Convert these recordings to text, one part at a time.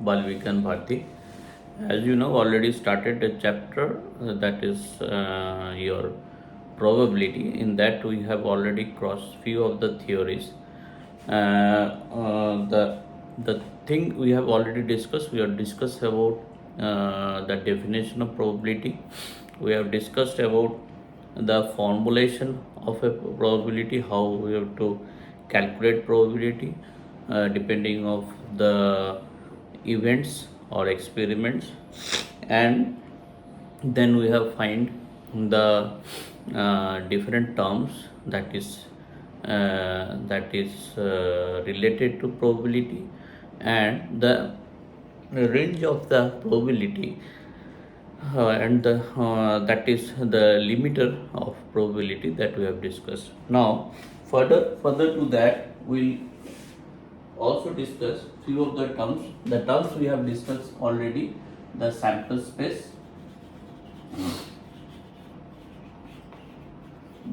Balvikan Bharti. As you know, already started a chapter that is your probability. In that, we have already crossed few of the theories. The thing we have already discussed. We have discussed about the definition of probability. We have discussed about the formulation of a probability, how we have to calculate probability depending of the events or experiments, and then we have find the different terms that is related to probability, and the range of the probability, and that is the limiter of probability that we have discussed. Now further to that, we'll also discuss few of the terms. The terms we have discussed already: the sample space.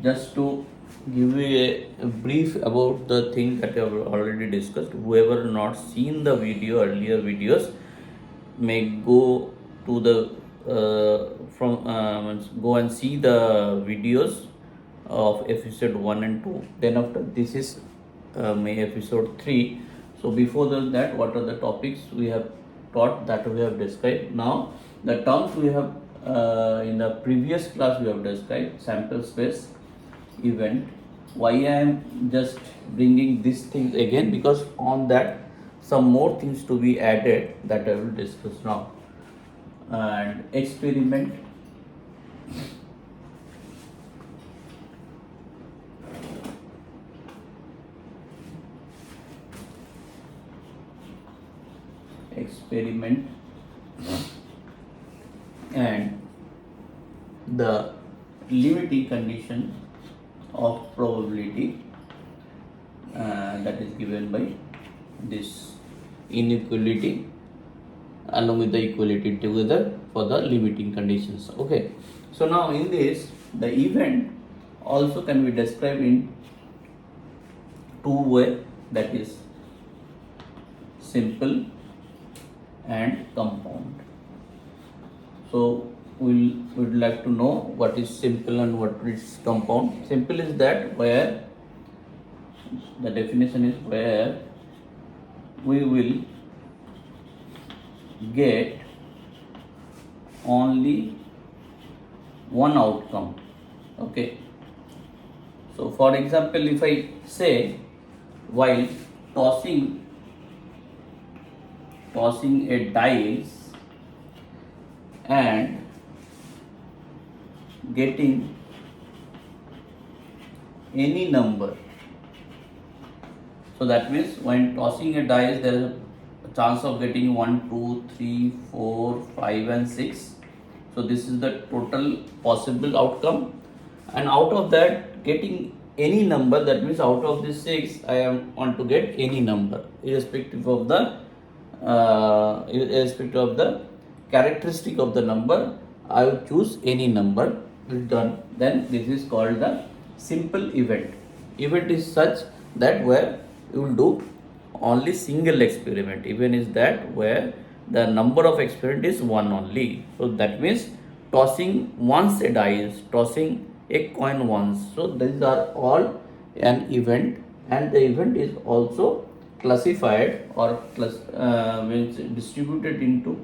Just to give you a brief about the thing that I have already discussed, whoever not seen the video, earlier videos, may go to the go and see the videos of episode 1 and 2. Then after this is may episode 3. So before that, what are the topics we have taught, that we have described. Now the terms we have in the previous class we have described: sample space, event. Why I am just bringing these things again? Because on that some more things to be added that I will discuss now. And experiment, experiment, and the limiting condition of probability that is given by this inequality along with the equality together for the limiting conditions. Okay, so now in this, the event also can be described in two ways, that is simple and compound. So we would like to know what is simple and what is compound. Simple is that where the definition is where we will get only one outcome. Okay, so for example, if I say while tossing a dice and getting any number, so that means when tossing a dice there is a chance of getting 1, 2, 3, 4, 5 and 6. So this is the total possible outcome, and out of that getting any number, that means out of this 6 I want to get any number irrespective of the characteristic of the number. I will choose any number. Done. Then this is called the simple event. Event is such that where you will do only single experiment. Event is that where the number of experiment is one only. So that means tossing once a dice, tossing a coin once. So these are all an event, and the event is also classified or means distributed into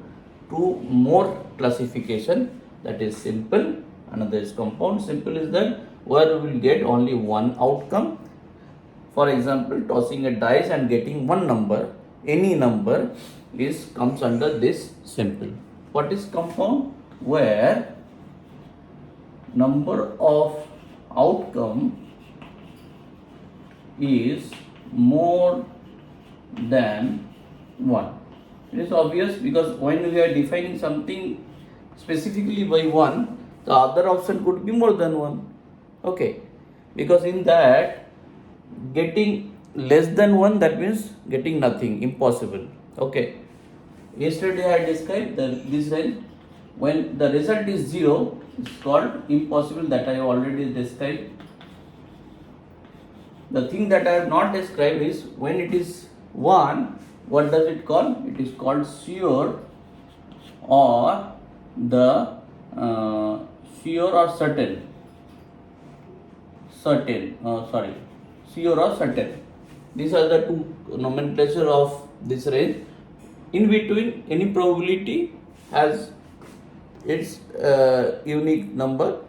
two more classification, that is simple, another is compound. Simple is that where we will get only one outcome. For example, tossing a dice and getting one number, any number, comes under this simple. What is compound? Where number of outcome is more than one. It is obvious because when we are defining something specifically by one, the other option could be more than one. Okay, because in that getting less than one, that means getting nothing, impossible. Okay, yesterday I described this range. When the result is 0, it's called impossible, that I already described. The thing that I have not described is when it is 1, what does it call? It is called sure or the sure or certain sure or certain. These are the two nomenclature of this range. In between, any probability has its unique number,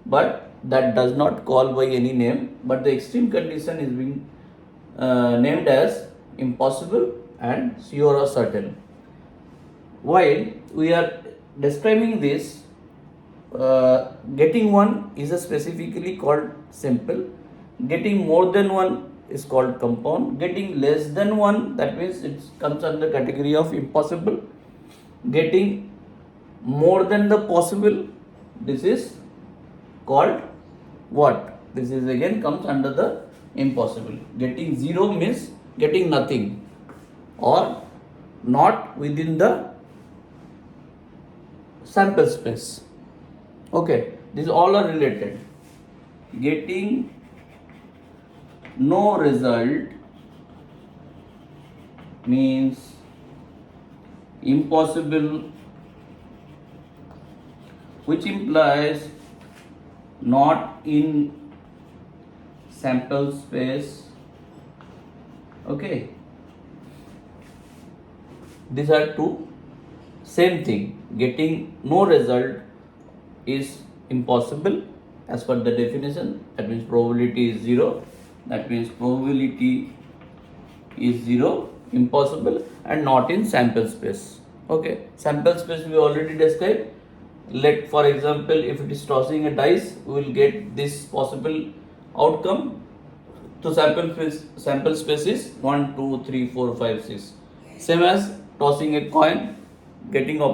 but that does not call by any name, but the extreme condition is being named as impossible and sure or certain. While we are describing this, getting one is a specifically called simple, getting more than one is called compound, getting less than one, that means it comes under category of impossible, getting more than the possible, this is called what? This is again comes under the impossible. Getting zero means getting nothing or not within the sample space. Okay, these all are related. Getting no result means impossible, which implies not in sample space. Okay, these are two same thing. Getting no result is impossible as per the definition, that means probability is zero, that means probability is zero, impossible and not in sample space. Okay, sample space we already described. Let for example, if it is tossing a dice, we will get this possible outcome. So sample space is 1 2 3 4 5 6. Same as tossing a coin, getting a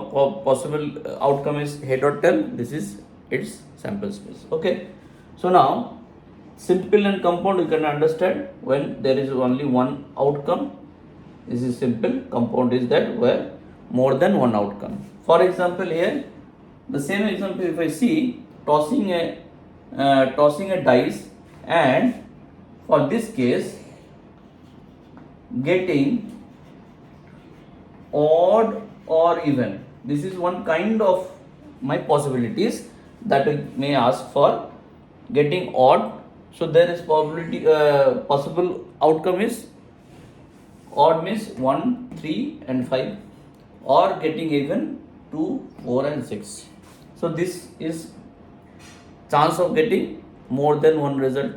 possible outcome is head or tail, this is its sample space. Okay, so now simple and compound you can understand. When there is only one outcome, this is simple. Compound is that where more than one outcome. For example, here the same example, if I see tossing a dice, and for this case getting odd or even, this is one kind of my possibilities that we may ask for. Getting odd, so there is probability possible outcome is odd means 1 3 and 5, or getting even 2 4 and 6. So this is chance of getting more than one result.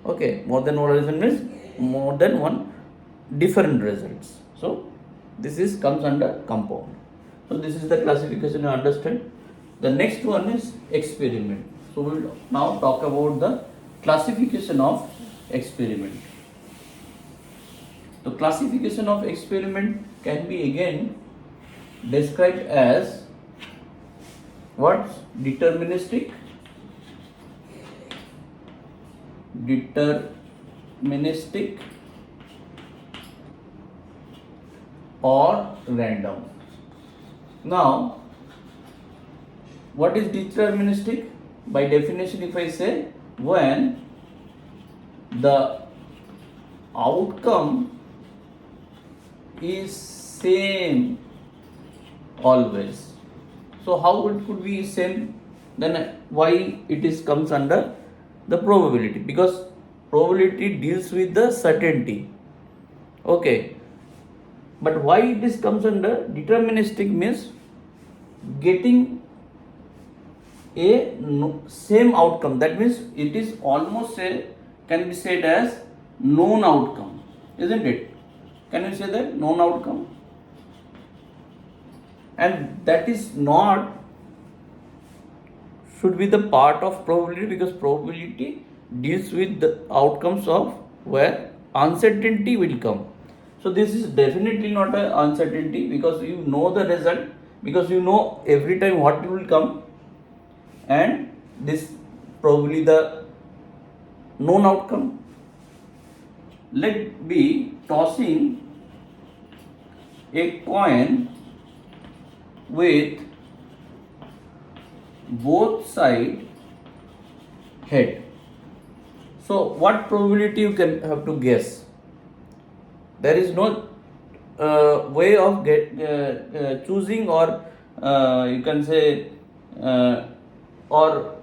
Okay, more than one result means more than one different results. So this is comes under compound. So this is the classification you understand. The next one is experiment. So we will now talk about the classification of experiment. The classification of experiment can be again described as what? Deterministic, or random. Now, what is deterministic? By definition, if I say when the outcome is same always. So how it could be same? Then why it is comes under the probability? Because probability deals with the certainty. Okay, but why it is comes under deterministic means getting a same outcome. That means it is almost can be said as known outcome, isn't it? Can you say that known outcome? And that is not should be the part of probability, because probability deals with the outcomes of where uncertainty will come. So this is definitely not an uncertainty, because you know the result, because you know every time what will come, and this probably the known outcome. Let be tossing a coin with both side head. So what probability you can have to guess? There is no way of choosing, or you can say or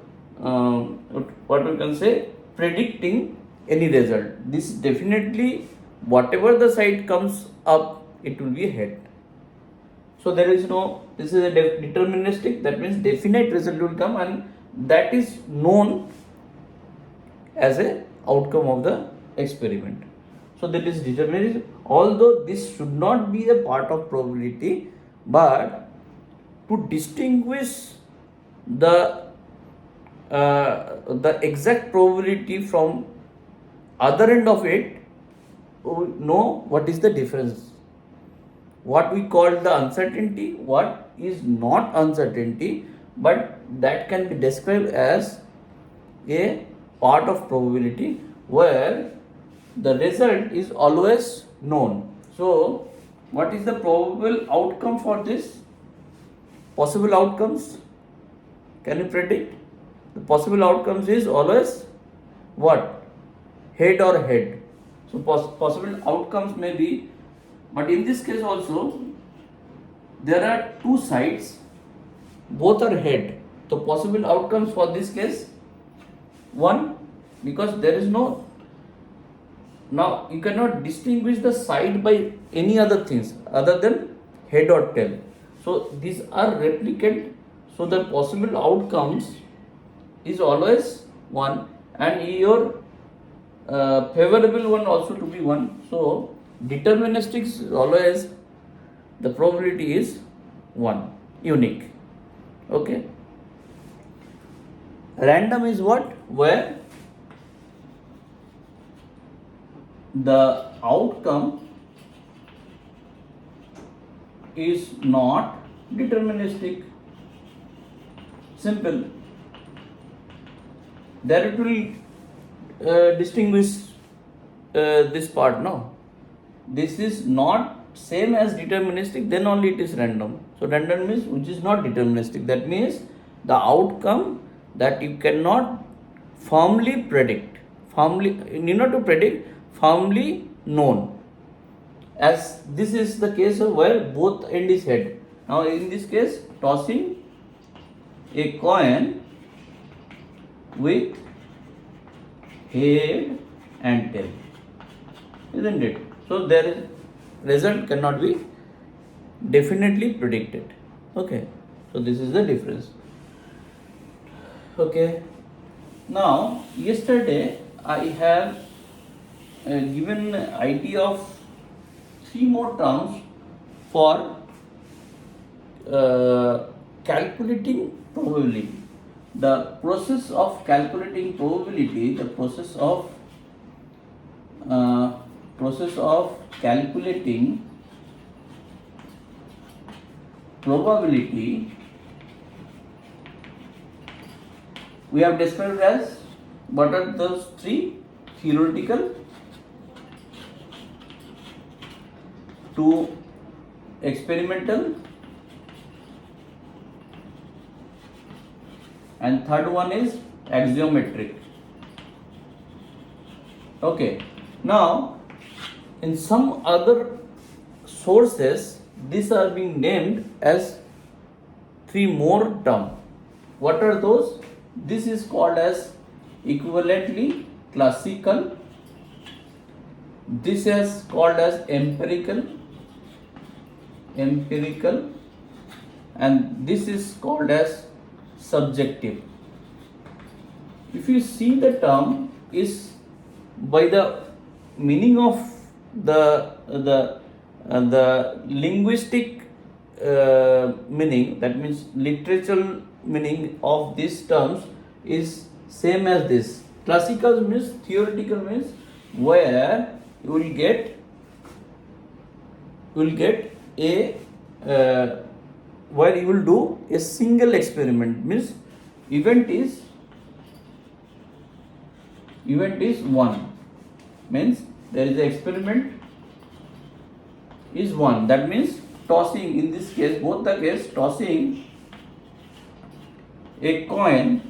what we can say, predicting any result. This definitely, whatever the side comes up, it will be a head. So there is no, this is a deterministic, that means definite result will come, and that is known as a outcome of the experiment. So that is deterministic, although this should not be a part of probability, but to distinguish the exact probability from other end of it, we know what is the difference, what we call the uncertainty, what is not uncertainty, but that can be described as a part of probability where the result is always known. So what is the probable outcome for this? Possible outcomes, can you predict? The possible outcomes is always what? Head or head. So possible outcomes may be, but in this case also there are two sides, both are head. So possible outcomes for this case, one, because there is no, now you cannot distinguish the side by any other things other than head or tail. So these are replicate, so the possible outcomes is always one, and your favorable one also to be one. So deterministic is always, the probability is one, unique. Okay. Random is what? Where the outcome is not deterministic. Simple. There it will distinguish this part. No, this is not same as deterministic, then only it is random. So random means which is not deterministic. That means the outcome that you cannot firmly predict, firmly, you need not to predict, firmly known. As this is the case of where both end is head. Now in this case, tossing a coin with head and tail, isn't it? So there is, result cannot be definitely predicted. Okay, so this is the difference. Okay, now yesterday I have given idea of 3 more terms for calculating probability. The process of calculating probability, the process of calculating probability, we have described as, what are those 3? Theoretical, 2 experimental, and third one is axiometric. Okay, now in some other sources these are being named as 3 more terms. What are those? This is called as equivalently classical, this is called as empirical, and this is called as subjective. If you see the term is by the meaning of the linguistic meaning, that means literature meaning of these terms is same as this. Classical means, theoretical means where you will get a where you will do a single experiment, means event is one, means there is an experiment is one. That means tossing, in this case, both the case, tossing a coin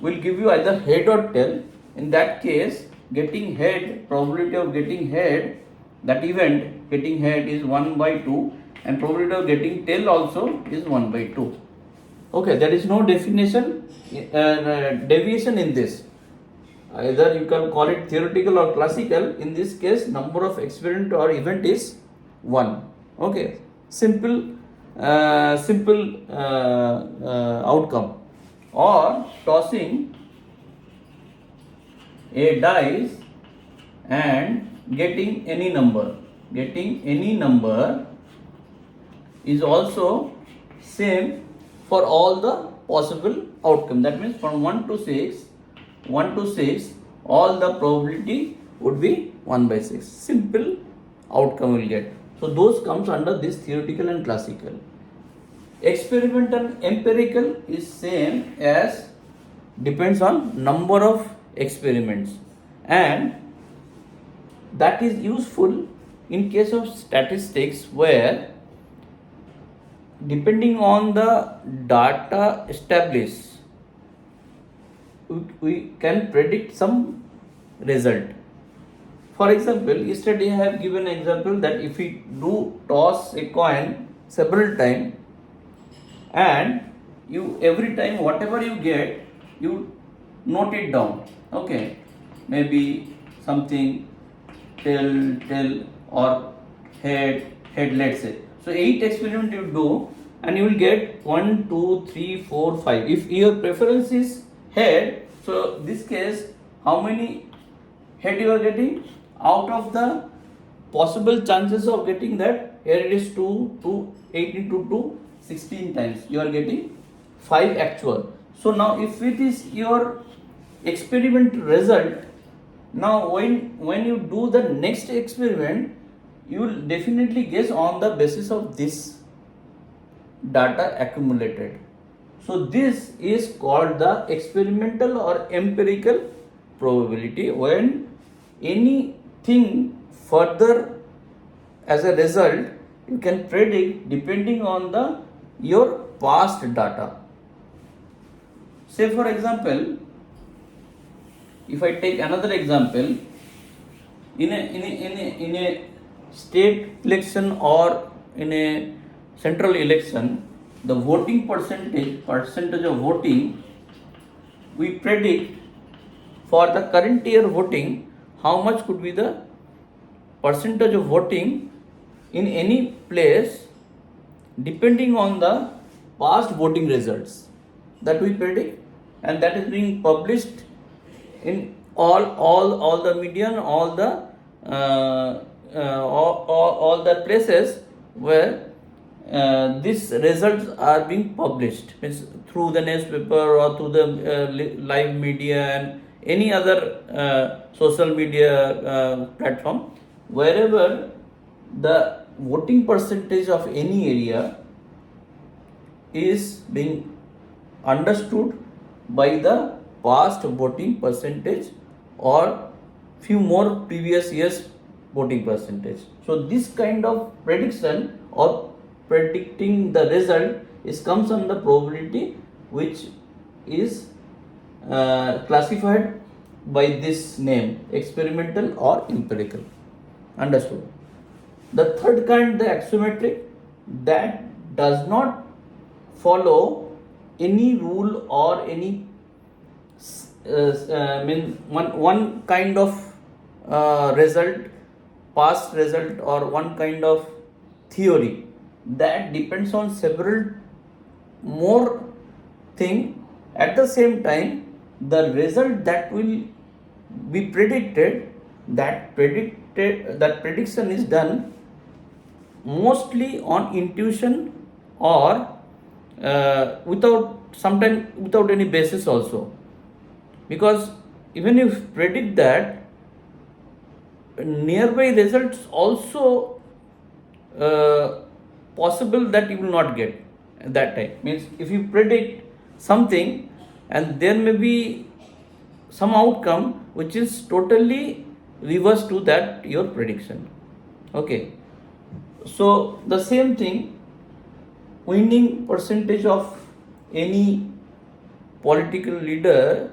will give you either head or tail. In that case, getting head, probability of getting head, that event getting head is 1 by 2, and probability of getting tail also is 1 by 2. Okay, there is no deviation in this. Either you can call it theoretical or classical. In this case, number of experiment or event is 1. Okay, simple outcome. Or tossing a dice and getting any number. Getting any number is also same for all the possible outcome. That means from 1 to 6, all the probability would be 1 by 6. Simple outcome will get. So those comes under this theoretical and classical. Experimental empirical is same as depends on number of experiments, and that is useful in case of statistics where depending on the data established we can predict some result. For example, yesterday I have given an example that if we do toss a coin several times, and you every time whatever you get you note it down. Okay, maybe something tail or head, let's say. So 8 experiments you do and you will get 1, 2, 3, 4, 5. If your preference is head, so this case how many head you are getting? Out of the possible chances of getting that, here it is 2, 8 into 2, 16 times you are getting 5 actual. So now if it is your experiment result, now when you do the next experiment, you will definitely guess on the basis of this data accumulated. So this is called the experimental or empirical probability, when anything further as a result you can predict depending on your past data. Say for example, if I take another example, in a state election or in a central election, the voting percentage of voting, we predict for the current year voting how much could be the percentage of voting in any place depending on the past voting results, that we predict, and that is being published in all the media and all the places where these results are being published, means through the newspaper or through the live media and any other social media platform. Wherever the voting percentage of any area is being understood by the past voting percentage or few more previous years voting percentage. So this kind of prediction or predicting the result is comes on the probability, which is classified by this name, experimental or empirical. Understood? The third kind, the axiometric, that does not follow any rule or any one kind of result, past result, or one kind of theory. That depends on several more thing. At the same time, the result that will be predicted, that prediction is done mostly on intuition or sometimes without any basis also, because even if predict that, nearby results also possible that you will not get at that time. Means if you predict something and there may be some outcome which is totally reverse to that your prediction. Okay, so the same thing, winning percentage of any political leader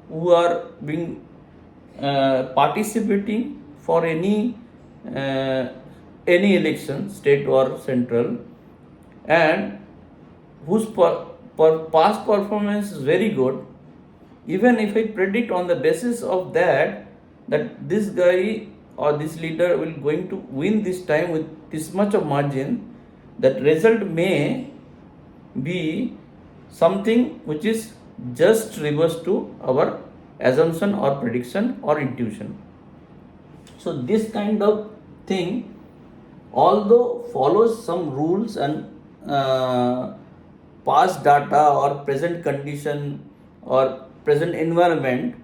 who are being participating for any uh, any election, state or central, and whose past performance is very good, even if I predict on the basis of that this guy or this leader will going to win this time with this much of margin, that result may be something which is just reverse to our assumption or prediction or intuition. So this kind of thing, although follows some rules and past data or present condition or present environment,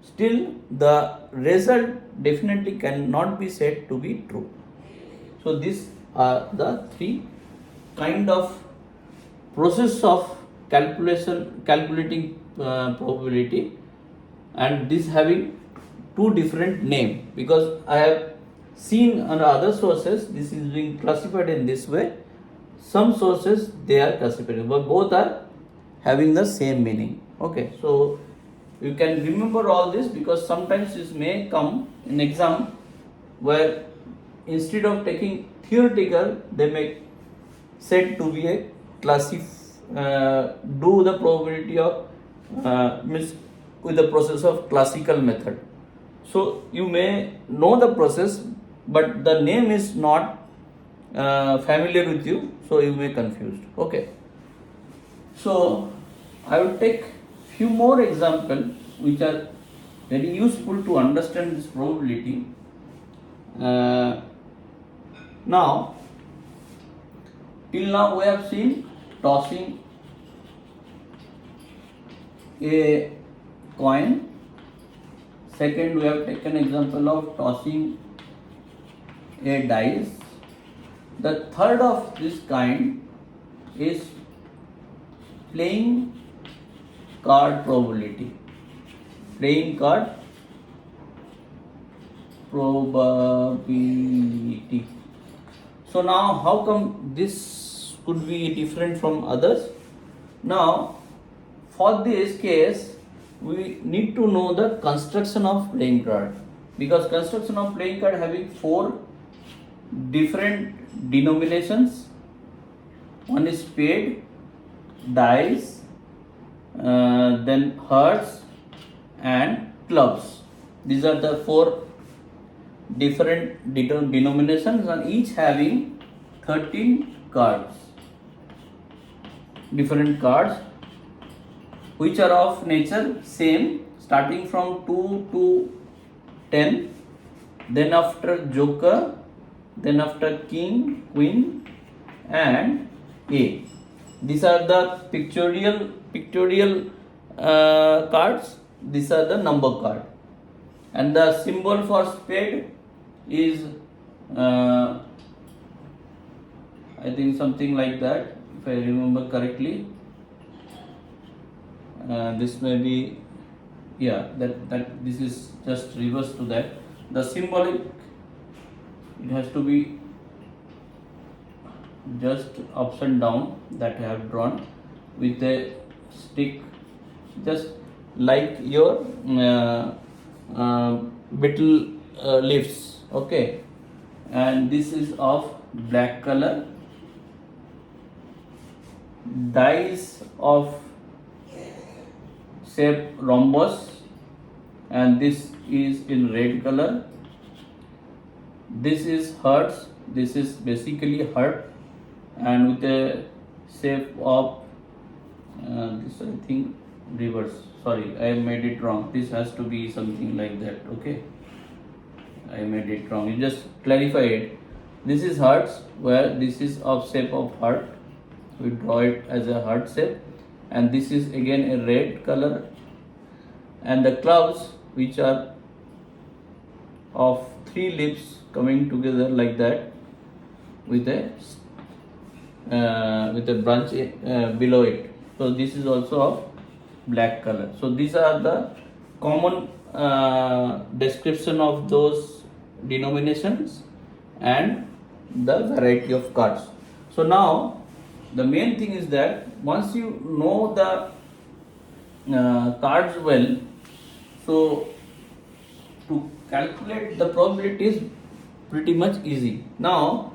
still the result definitely cannot be said to be true. So these are the three kind of process of calculating probability, and this having two different name, because I have seen on other sources this is being classified in this way. Some sources they are classified, but both are having the same meaning. Okay, so you can remember all this, because sometimes this may come in exam where instead of taking theoretical, they may said to be a do the probability of means with the process of classical method. So you may know the process, but the name is not familiar with you, so you may confused. Okay, so I will take few more examples which are very useful to understand this probability. Now, till now we have seen tossing a coin. Second, we have taken example of tossing a dice. The third of this kind is playing card probability. Playing card probability. So now how come this could be different from others? Now for this case we need to know the construction of playing card, because construction of playing card having four different denominations. One is spade, dice, then hearts and clubs. These are the four different denominations, and each having 13 cards. Different cards which are of nature same, starting from 2 to 10, then after joker, then after king, queen and a. These are the pictorial cards. These are the number card, and the symbol for spade is I think something like that, if I remember correctly. This may be, yeah, that this is just reverse to that. The symbolic, it has to be just ups and down that I have drawn with a stick, just like your betel leaves. Okay, and this is of black color. Dice of shape rhombus, and this is in red color. This is hearts. This is basically heart, and with a shape of this, I think, reverse. Sorry, I made it wrong. This has to be something like that. Okay, I made it wrong. You just clarify it. This is hearts, where this is of shape of heart. We draw it as a heart shape, and this is again a red color. And the clubs, which are of 3 leaves coming together like that, with a branch below it. So this is also of black color. So these are the common description of those denominations and the variety of cards. So now the main thing is that once you know the cards well, so to calculate the probabilities, pretty much easy. Now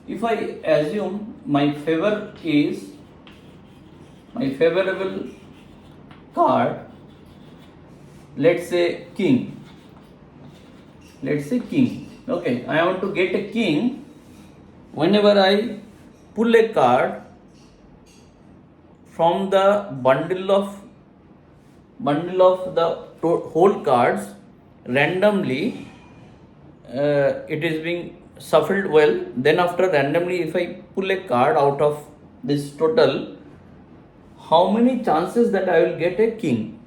if I assume my favorable card, let's say king. Okay, I want to get a king. Whenever I pull a card from the bundle of the whole cards randomly, it is being shuffled well. Then after randomly, if I pull a card out of this total, how many chances that I will get a king?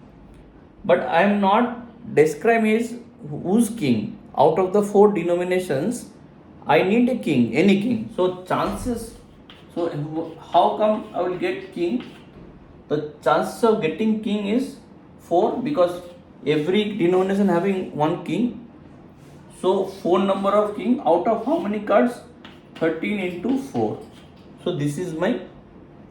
But I am not describing is whose king. Out of the 4 denominations, I need a king, any king. So chances. So how come I will get king? The chances of getting king is 4, because every denomination having one king. So 4 number of king out of how many cards? 13 into 4. So this is my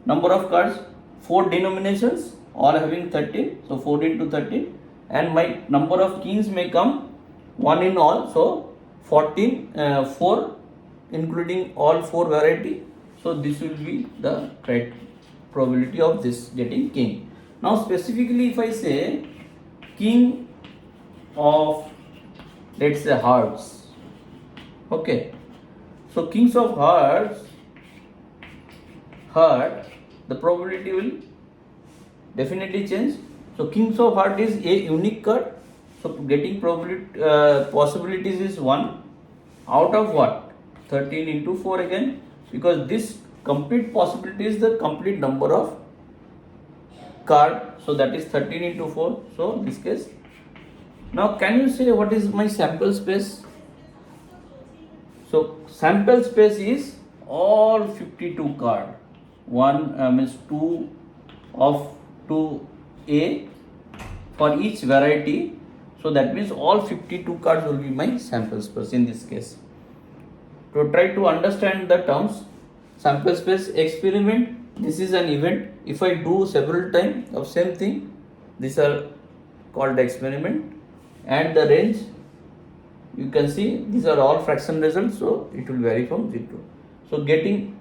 number of cards. 4 denominations all having 13. So 4 into 13. And my number of kings may come 1 in all. So 14, 4 including all 4 variety. So this will be the probability of this getting king. Now specifically if I say king of, let's say, hearts. Okay, so kings of heart, the probability will definitely change. So kings of heart is a unique card. So getting possibilities is 1 out of what? 13 into 4 again, because this complete possibility is the complete number of card. So that is 13 into 4. So this case. Now can you say what is my sample space? So sample space is all 52 card. 1 means 2 of 2A for each variety. So that means all 52 cards will be my sample space in this case. To try to understand the terms, sample space experiment, this is an event. If I do several times of same thing, these are called experiment. And the range, you can see these are all fraction results, so it will vary from 0 to. So getting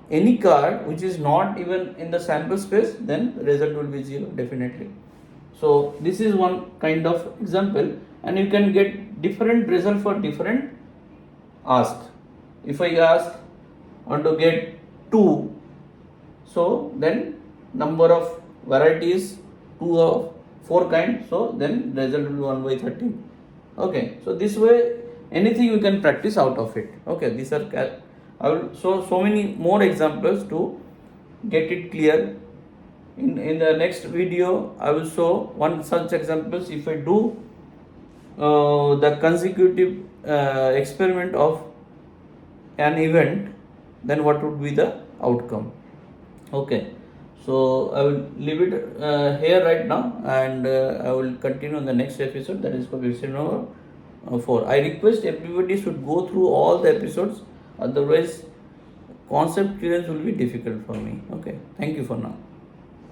any card which is not even in the sample space, then the result will be 0 definitely. So this is one kind of example, and you can get different result for different ask. If I want to get 2, so then number of varieties 2 of 4 kind, so then result will be 1 by 13. Okay, so this way anything you can practice out of it. Okay, these are I will show so many more examples to get it clear. In the next video I will show one such examples. If I do the consecutive experiment of an event, then what would be the outcome. Okay, so I will leave it here right now, and I will continue in the next episode, that is for episode number 4. I request everybody should go through all the episodes, otherwise concept clearance will be difficult for me. Okay, thank you for now.